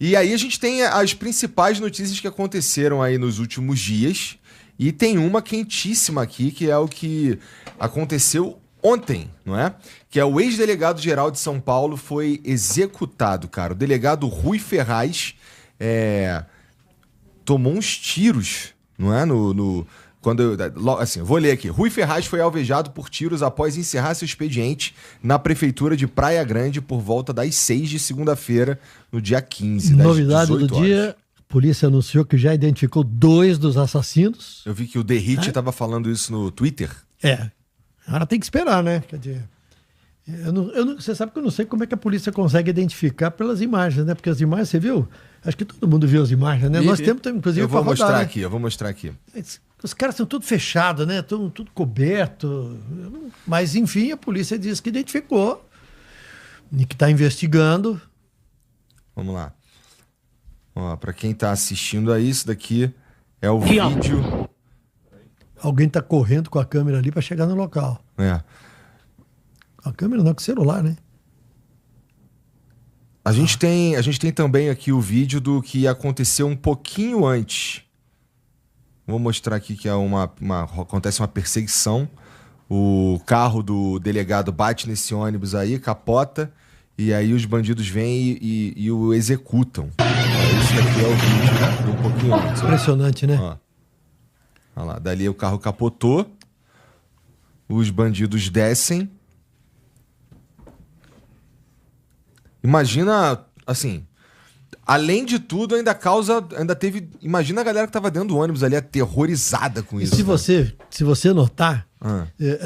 E aí a gente tem as principais notícias que aconteceram aí nos últimos dias. E tem uma quentíssima aqui, que é o que aconteceu ontem, não é? Que é o ex-delegado-geral de São Paulo foi executado, cara. O delegado Rui Ferraz tomou uns tiros, não é? Assim, vou ler aqui. Rui Ferraz foi alvejado por tiros após encerrar seu expediente na prefeitura de Praia Grande por volta das 6 de segunda-feira, no dia 15, das Novidade 18 do horas. dia, a polícia anunciou que já identificou 2 dos assassinos. Eu vi que o Derrite estava falando isso no Twitter. Agora tem que esperar, né? Quer dizer, você sabe que eu não sei como é que a polícia consegue identificar pelas imagens, né? Porque as imagens, você viu? Acho que todo mundo viu as imagens, né? Nós temos, inclusive, eu vou pra rodar, mostrar né? aqui, eu vou mostrar aqui. Os caras estão tudo fechados, né? Tudo coberto. Mas, enfim, a polícia diz que identificou e que está investigando. Vamos lá. Ó, pra quem tá assistindo aí, isso daqui é o vídeo. Alguém tá correndo com a câmera ali para chegar no local. A câmera não, com o celular, né? A gente tem também aqui o vídeo do que aconteceu um pouquinho antes. Vou mostrar aqui que acontece uma perseguição. O carro do delegado bate nesse ônibus aí, capota, e aí os bandidos vêm e o executam. Esse daqui é o vídeo de um pouquinho antes. Impressionante, né? Olha lá, dali o carro capotou, os bandidos descem. Imagina, assim, além de tudo, ainda teve... Imagina a galera que tava dentro do ônibus ali aterrorizada com isso. E se você notar,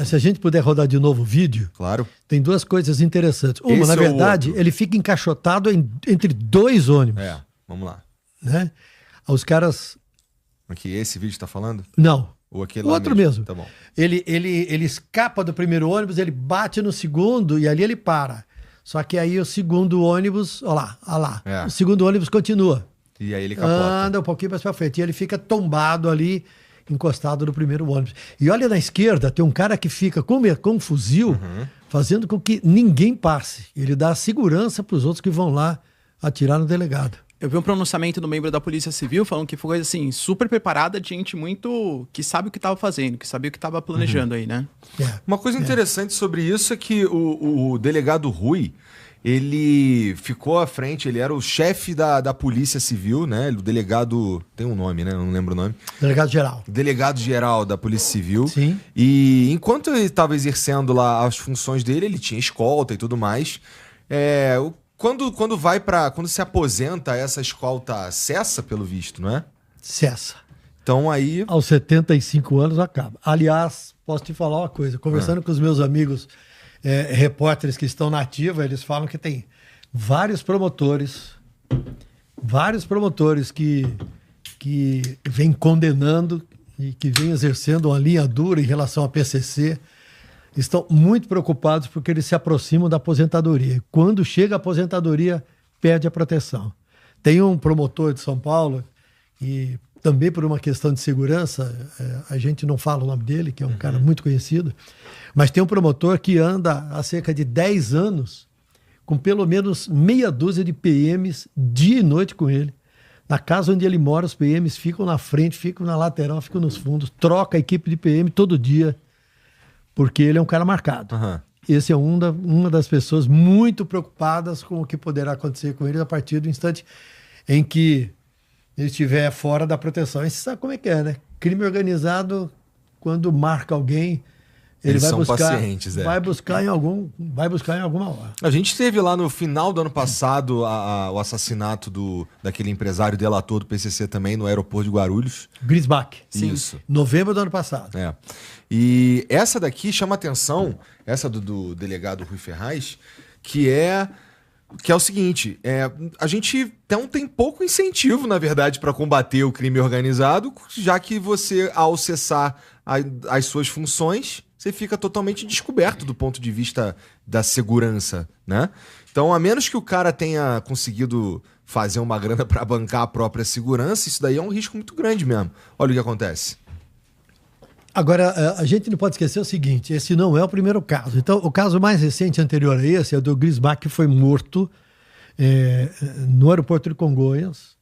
se a gente puder rodar de novo o vídeo, claro, tem 2 coisas interessantes. Uma, na verdade, ele fica encaixotado entre 2 ônibus. Vamos lá. Né? Os caras... Aqui, esse vídeo tá falando? Não. Ou aquele o lá outro mesmo. Tá bom. Ele escapa do primeiro ônibus, ele bate no segundo e ali ele para. Só que aí o segundo ônibus, olha lá. O segundo ônibus continua. E aí ele capota. Anda um pouquinho mais pra frente. E ele fica tombado ali, encostado no primeiro ônibus. E olha na esquerda, tem um cara que fica com um fuzil, fazendo com que ninguém passe. Ele dá segurança pros outros que vão lá atirar no delegado. Eu vi um pronunciamento do membro da Polícia Civil falando que foi assim, super preparada, de gente muito que sabe o que estava fazendo, que sabia o que estava planejando aí, né? Uma coisa interessante sobre isso é que o delegado Rui, ele ficou à frente, ele era o chefe da Polícia Civil, né? O delegado, tem um nome, né? Eu não lembro o nome. Delegado-geral. Delegado-geral da Polícia Civil. Sim. E enquanto ele estava exercendo lá as funções dele, ele tinha escolta e tudo mais. Quando se aposenta, essa escolta cessa, pelo visto, não é? Cessa. Então aí... Aos 75 anos acaba. Aliás, posso te falar uma coisa. Conversando com os meus amigos repórteres que estão na ativa, eles falam que tem vários promotores que vêm condenando e que vêm exercendo uma linha dura em relação à PCC. Estão muito preocupados porque eles se aproximam da aposentadoria. Quando chega a aposentadoria, perde a proteção. Tem um promotor de São Paulo, e também por uma questão de segurança, a gente não fala o nome dele, que é um cara muito conhecido, mas tem um promotor que anda há cerca de 10 anos com pelo menos meia dúzia de PMs dia e noite com ele. Na casa onde ele mora, os PMs ficam na frente, ficam na lateral, ficam nos fundos, troca a equipe de PM todo dia, porque ele é um cara marcado. Esse é uma das pessoas muito preocupadas com o que poderá acontecer com ele a partir do instante em que ele estiver fora da proteção. E você sabe como é que é, né? Crime organizado, quando marca alguém, ele vai são buscar, pacientes, vai buscar em alguma hora. A gente teve lá no final do ano passado o assassinato daquele empresário delator do PCC também no aeroporto de Guarulhos. Grisbach. Isso. Novembro do ano passado. E essa daqui chama atenção, essa do delegado Rui Ferraz, que é o seguinte, a gente tem pouco incentivo, na verdade, para combater o crime organizado, já que você, ao cessar as suas funções, você fica totalmente descoberto do ponto de vista da segurança, né? Então, a menos que o cara tenha conseguido fazer uma grana para bancar a própria segurança, isso daí é um risco muito grande mesmo. Olha o que acontece. Agora, a gente não pode esquecer o seguinte, esse não é o primeiro caso. Então, o caso mais recente anterior a esse é o do Grisbach, que foi morto no aeroporto de Congonhas,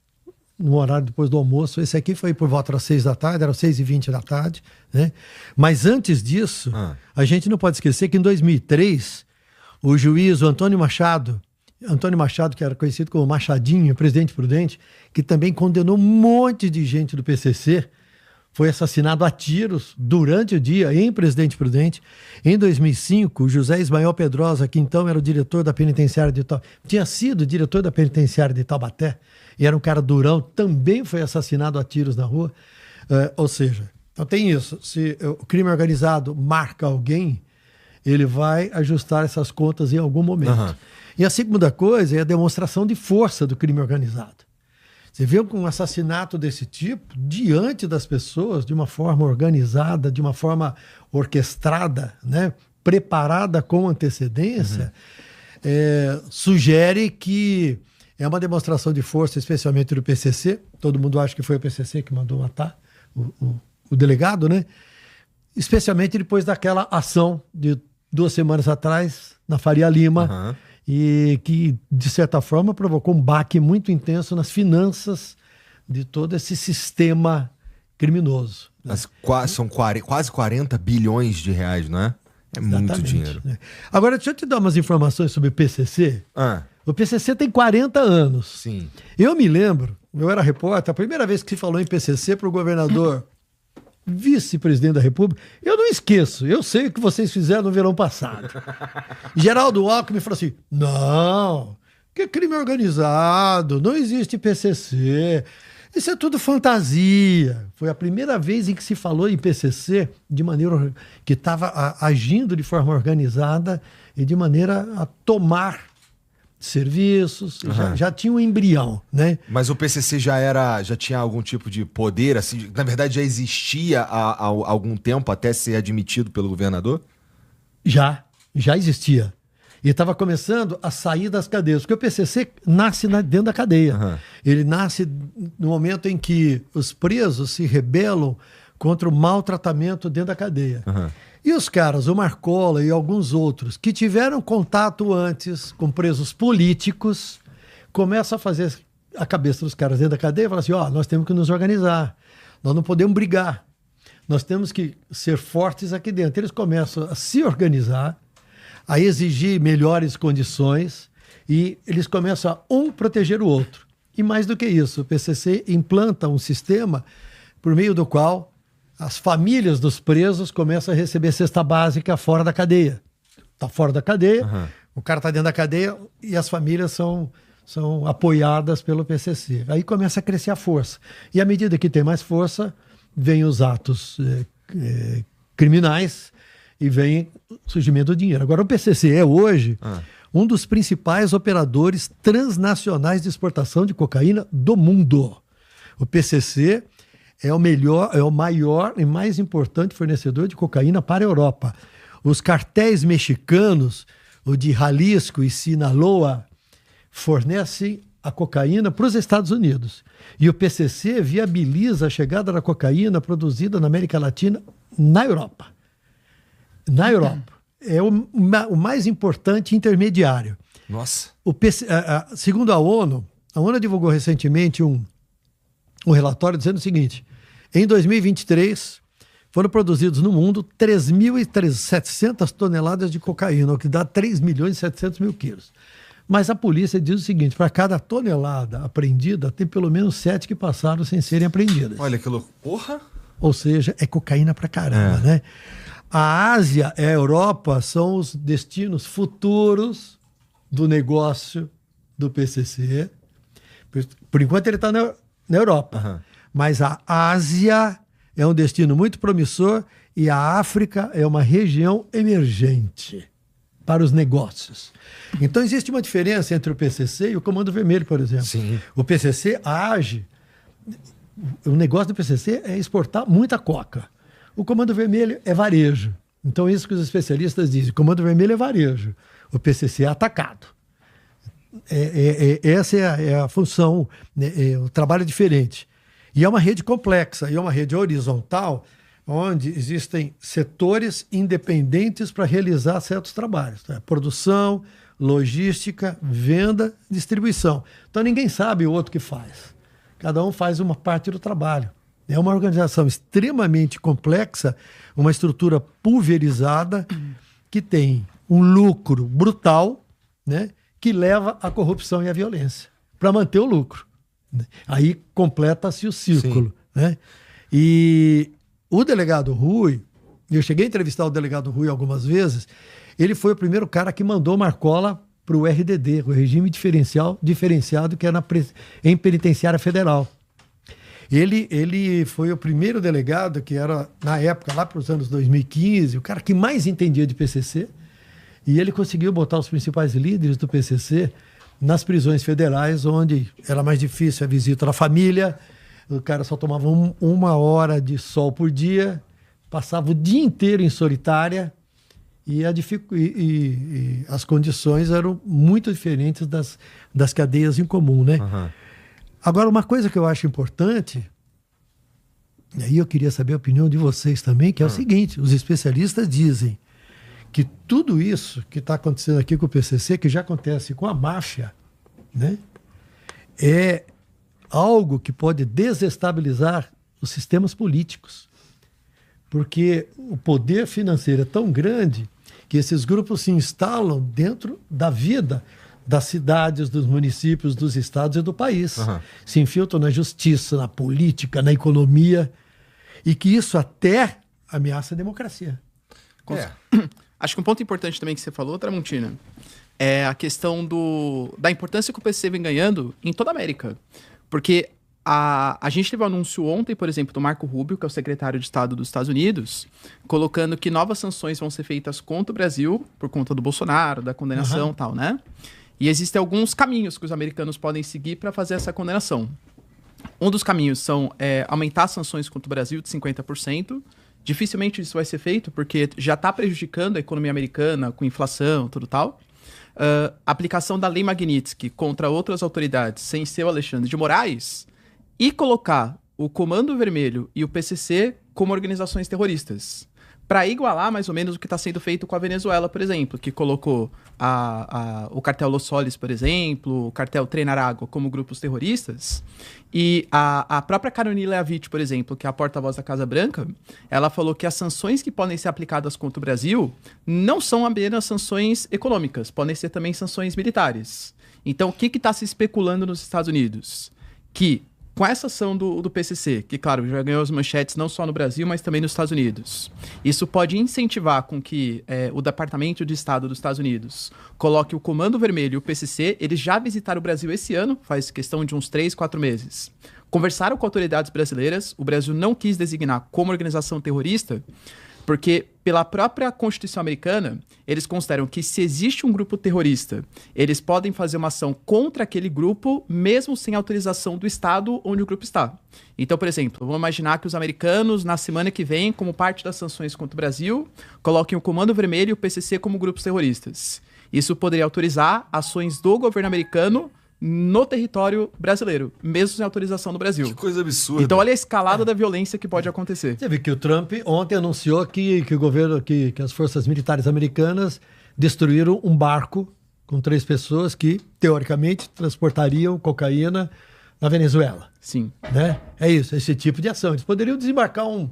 no horário depois do almoço. Esse aqui foi por volta das 6 da tarde, eram 6h20 da tarde, né? Mas antes disso, a gente não pode esquecer que em 2003, o juiz Antônio Machado, que era conhecido como Machadinho, presidente prudente, que também condenou um monte de gente do PCC, foi assassinado a tiros durante o dia em Presidente Prudente. Em 2005, o José Ismael Pedrosa, que então era o diretor da penitenciária de Taubaté, tinha sido diretor da penitenciária de Taubaté, e era um cara durão, também foi assassinado a tiros na rua. Ou seja, então tem isso. Se o crime organizado marca alguém, ele vai ajustar essas contas em algum momento. E a segunda coisa é a demonstração de força do crime organizado. Você vê um assassinato desse tipo diante das pessoas, de uma forma organizada, de uma forma orquestrada, né? Preparada com antecedência, sugere que é uma demonstração de força, especialmente do PCC. Todo mundo acha que foi o PCC que mandou matar o delegado, né? Especialmente depois daquela ação de 2 semanas atrás, na Faria Lima, e que, de certa forma, provocou um baque muito intenso nas finanças de todo esse sistema criminoso. Né? São quase 40 bilhões de reais, não é? É muito dinheiro. Né? Agora, deixa eu te dar umas informações sobre o PCC. O PCC tem 40 anos. Sim. Eu me lembro, eu era repórter, a primeira vez que se falou em PCC para o governador vice-presidente da República, eu não esqueço, eu sei o que vocês fizeram no verão passado. Geraldo Alckmin falou assim, não, que é crime organizado, não existe PCC, isso é tudo fantasia. Foi a primeira vez em que se falou em PCC de maneira que estava agindo de forma organizada e de maneira a tomar serviços, já tinha um embrião, né? Mas o PCC já tinha algum tipo de poder, assim, na verdade já existia há algum tempo até ser admitido pelo governador? Já existia. E estava começando a sair das cadeias, porque o PCC nasce dentro da cadeia. Ele nasce no momento em que os presos se rebelam contra o maltratamento dentro da cadeia. E os caras, o Marcola e alguns outros, que tiveram contato antes com presos políticos, começam a fazer a cabeça dos caras dentro da cadeia e falam assim, nós temos que nos organizar, nós não podemos brigar, nós temos que ser fortes aqui dentro. Eles começam a se organizar, a exigir melhores condições e eles começam a proteger o outro. E mais do que isso, o PCC implanta um sistema por meio do qual as famílias dos presos começam a receber cesta básica fora da cadeia. Está fora da cadeia, o cara está dentro da cadeia e as famílias são apoiadas pelo PCC. Aí começa a crescer a força. E à medida que tem mais força, vem os atos criminais e vem o surgimento do dinheiro. Agora, o PCC é hoje um dos principais operadores transnacionais de exportação de cocaína do mundo. O PCC é o maior e mais importante fornecedor de cocaína para a Europa. Os cartéis mexicanos, o de Jalisco e Sinaloa, fornecem a cocaína para os Estados Unidos. E o PCC viabiliza a chegada da cocaína produzida na América Latina na Europa. Na Europa. É o mais importante intermediário. Nossa. Segundo a ONU divulgou recentemente um relatório dizendo o seguinte: em 2023, foram produzidos no mundo 3.700 toneladas de cocaína, o que dá 3.700.000 quilos. Mas a polícia diz o seguinte, para cada tonelada apreendida, tem pelo menos 7 que passaram sem serem apreendidas. Olha que louco. Porra! Ou seja, é cocaína pra caramba, né? A Ásia e a Europa são os destinos futuros do negócio do PCC. Por enquanto ele está na Europa. Mas a Ásia é um destino muito promissor e a África é uma região emergente para os negócios. Então existe uma diferença entre o PCC e o Comando Vermelho, por exemplo. Sim. O PCC age... O negócio do PCC é exportar muita coca. O Comando Vermelho é varejo. Então isso que os especialistas dizem. O Comando Vermelho é varejo. O PCC é atacado. Essa é a função, o trabalho é diferente. E é uma rede complexa, e é uma rede horizontal, onde existem setores independentes para realizar certos trabalhos. Produção, logística, venda, distribuição. Então ninguém sabe o outro que faz. Cada um faz uma parte do trabalho. É uma organização extremamente complexa, uma estrutura pulverizada que tem um lucro brutal, né, que leva à corrupção e à violência para manter o lucro. Aí completa-se o círculo. Né? E o delegado Rui, eu cheguei a entrevistar o delegado Rui algumas vezes, ele foi o primeiro cara que mandou Marcola para o RDD, o regime diferenciado que é em penitenciária federal. Ele foi o primeiro delegado que era, na época, lá para os anos 2015, o cara que mais entendia de PCC, e ele conseguiu botar os principais líderes do PCC nas prisões federais, onde era mais difícil a visita da família, o cara só tomava uma hora de sol por dia, passava o dia inteiro em solitária, e as condições eram muito diferentes das cadeias em comum, né? Uhum. Agora, uma coisa que eu acho importante, e aí eu queria saber a opinião de vocês também, que é o seguinte, os especialistas dizem que tudo isso que está acontecendo aqui com o PCC, que já acontece com a máfia, né, é algo que pode desestabilizar os sistemas políticos. Porque o poder financeiro é tão grande que esses grupos se instalam dentro da vida das cidades, dos municípios, dos estados e do país. Uhum. Se infiltram na justiça, na política, na economia, e que isso até ameaça a democracia. Acho que um ponto importante também que você falou, Tramontina, é a questão da importância que o PCC vem ganhando em toda a América. Porque a gente teve um anúncio ontem, por exemplo, do Marco Rubio, que é o secretário de Estado dos Estados Unidos, colocando que novas sanções vão ser feitas contra o Brasil, por conta do Bolsonaro, da condenação e tal, né? E existem alguns caminhos que os americanos podem seguir para fazer essa condenação. Um dos caminhos são aumentar as sanções contra o Brasil de 50%. Dificilmente isso vai ser feito, porque já está prejudicando a economia americana com inflação e tudo tal. Aplicação da Lei Magnitsky contra outras autoridades, sem ser o Alexandre de Moraes, e colocar o Comando Vermelho e o PCC como organizações terroristas, para igualar mais ou menos o que está sendo feito com a Venezuela, por exemplo, que colocou o cartel Los Soles, por exemplo, o cartel Tren Aragua como grupos terroristas. E a própria Caroline Leavitt, por exemplo, que é a porta-voz da Casa Branca, ela falou que as sanções que podem ser aplicadas contra o Brasil não são apenas sanções econômicas, podem ser também sanções militares. Então, o que está se especulando nos Estados Unidos? Que com essa ação do PCC, que, claro, já ganhou as manchetes não só no Brasil, mas também nos Estados Unidos, isso pode incentivar com que o Departamento de Estado dos Estados Unidos coloque o Comando Vermelho e o PCC. Eles já visitaram o Brasil esse ano, faz questão de uns 3, 4 meses. Conversaram com autoridades brasileiras, o Brasil não quis designar como organização terrorista, porque pela própria Constituição americana, eles consideram que se existe um grupo terrorista, eles podem fazer uma ação contra aquele grupo, mesmo sem autorização do estado onde o grupo está. Então, por exemplo, vamos imaginar que os americanos, na semana que vem, como parte das sanções contra o Brasil, coloquem o Comando Vermelho e o PCC como grupos terroristas. Isso poderia autorizar ações do governo americano no território brasileiro, mesmo sem autorização do Brasil. Que coisa absurda. Então, olha a escalada da violência que pode acontecer. Você viu que o Trump ontem anunciou que o governo, que as forças militares americanas destruíram um barco com 3 pessoas que, teoricamente, transportariam cocaína na Venezuela. Sim. Né? É isso, esse tipo de ação. Eles poderiam desembarcar um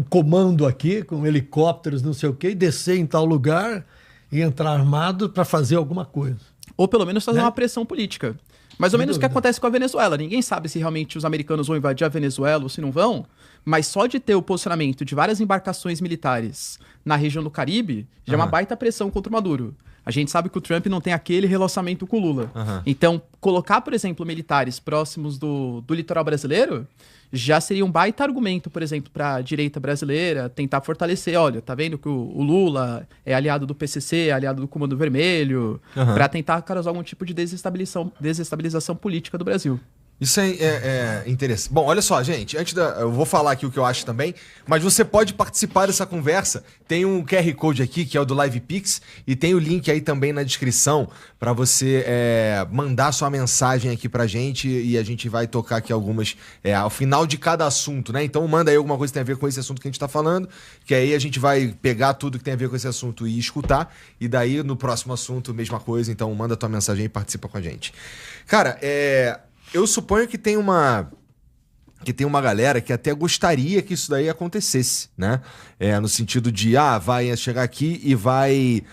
comando aqui, com helicópteros, não sei o quê, e descer em tal lugar e entrar armado para fazer alguma coisa. Ou pelo menos fazer uma pressão política. Mais ou menos o que acontece com a Venezuela. Ninguém sabe se realmente os americanos vão invadir a Venezuela ou se não vão, mas só de ter o posicionamento de várias embarcações militares na região do Caribe já é uma baita pressão contra o Maduro. A gente sabe que o Trump não tem aquele relacionamento com o Lula. Então, colocar, por exemplo, militares próximos do litoral brasileiro já seria um baita argumento, por exemplo, para a direita brasileira tentar fortalecer. Olha, tá vendo que o Lula é aliado do PCC, é aliado do Comando Vermelho, para tentar causar algum tipo de desestabilização política do Brasil. Isso é interessante. Bom, olha só, gente. Eu vou falar aqui o que eu acho também, mas você pode participar dessa conversa. Tem um QR Code aqui, que é o do LivePix, e tem o link aí também na descrição para você mandar sua mensagem aqui pra gente e a gente vai tocar aqui algumas ao final de cada assunto, né? Então manda aí alguma coisa que tem a ver com esse assunto que a gente tá falando, que aí a gente vai pegar tudo que tem a ver com esse assunto e escutar, e daí no próximo assunto, mesma coisa. Então manda tua mensagem aí e participa com a gente. Cara, eu suponho que tem uma galera que até gostaria que isso daí acontecesse, né? No sentido de, vai chegar aqui e vai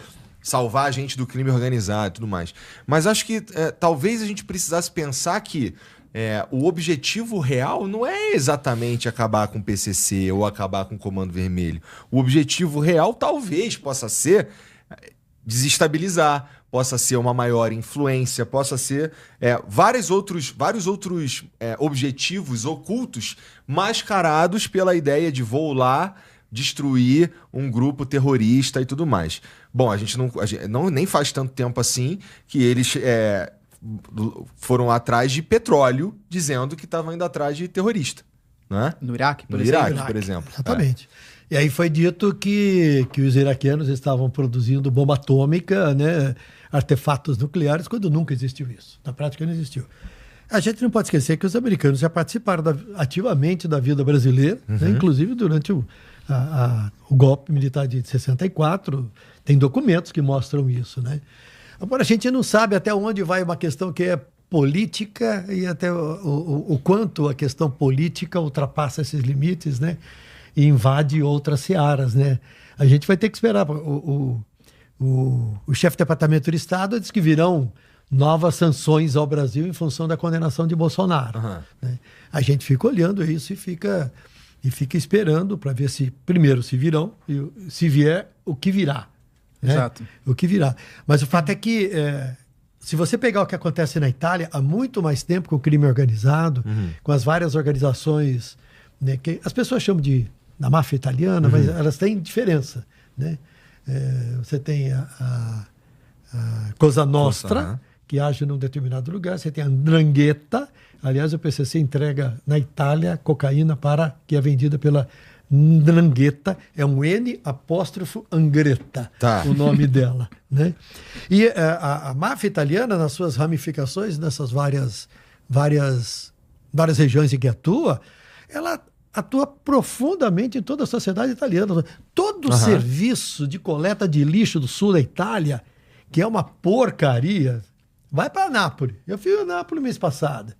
salvar a gente do crime organizado e tudo mais. Mas acho que talvez a gente precisasse pensar que o objetivo real não é exatamente acabar com o PCC ou acabar com o Comando Vermelho. O objetivo real talvez possa ser desestabilizar, possa ser uma maior influência, possa ser vários outros objetivos ocultos mascarados pela ideia de vou lá destruir um grupo terrorista e tudo mais. Bom, a gente nem faz tanto tempo assim que eles foram atrás de petróleo dizendo que estavam indo atrás de terrorista. Né? No Iraque, por exemplo. Exatamente. E aí foi dito que os iraquianos estavam produzindo bomba atômica, né, artefatos nucleares, quando nunca existiu isso. Na prática não existiu. A gente não pode esquecer que os americanos já participaram ativamente da vida brasileira, né, inclusive durante o golpe militar de 64, tem documentos que mostram isso. Né? Agora, a gente não sabe até onde vai uma questão que é política e até o quanto a questão política ultrapassa esses limites, né? E invade outras searas, né? A gente vai ter que esperar. O chefe do Departamento de Estado diz que virão novas sanções ao Brasil em função da condenação de Bolsonaro. Né? A gente fica olhando isso e fica esperando para ver se, primeiro, se virão, e se vier, o que virá. Né? Exato. O que virá. Mas o fato é que, se você pegar o que acontece na Itália, há muito mais tempo com o crime organizado, com as várias organizações, né, que as pessoas chamam da máfia italiana, mas elas têm diferença. Né? Você tem a Cosa Nostra, que age num determinado lugar, você tem a 'Ndrangheta, aliás, o PCC entrega na Itália cocaína que é vendida pela 'Ndrangheta, é um N''Angretta, o nome dela. Né? E a máfia italiana, nas suas ramificações, nessas várias regiões em que atua, ela atua profundamente em toda a sociedade italiana. Todo o serviço de coleta de lixo do sul da Itália, que é uma porcaria, vai para Nápoles. Eu fui a Nápoles mês passado.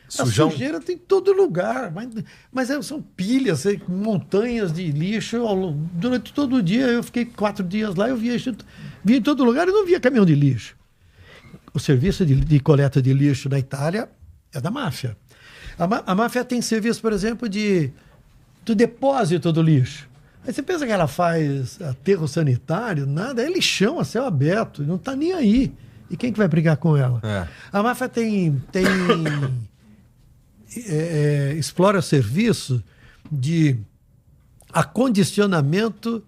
Sujão. A sujeira tem em todo lugar, mas são pilhas, montanhas de lixo. Durante todo o dia, eu fiquei 4 dias lá, eu via em todo lugar e não via caminhão de lixo. O serviço de coleta de lixo na Itália é da máfia. A máfia tem serviço, por exemplo, do depósito do lixo. Aí você pensa que ela faz aterro sanitário, nada, é lixão a céu aberto, não está nem aí. E quem que vai brigar com ela? A máfia explora serviço de acondicionamento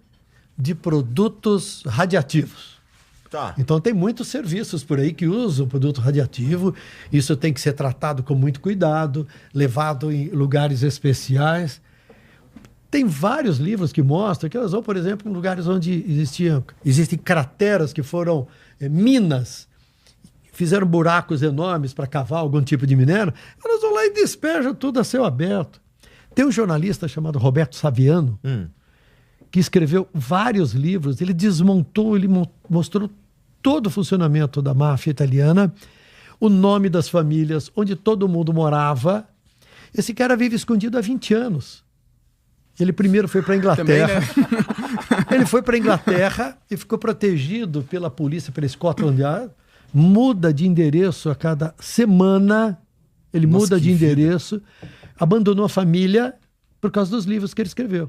de produtos radiativos. Então tem muitos serviços por aí que usam produto radiativo. Isso tem que ser tratado com muito cuidado, levado em lugares especiais. Tem vários livros que mostram que elas vão, por exemplo, em lugares onde existem crateras que foram minas, fizeram buracos enormes para cavar algum tipo de minério, elas vão lá e despejam tudo a céu aberto. Tem um jornalista chamado Roberto Saviano, que escreveu vários livros, ele mostrou todo o funcionamento da máfia italiana, o nome das famílias, onde todo mundo morava. Esse cara vive escondido há 20 anos. Ele primeiro foi para a Inglaterra. Também, né? Ele foi para a Inglaterra e ficou protegido pela polícia, pela Scotland Yard. Muda de endereço a cada semana. Ele muda de endereço. Abandonou a família por causa dos livros que ele escreveu.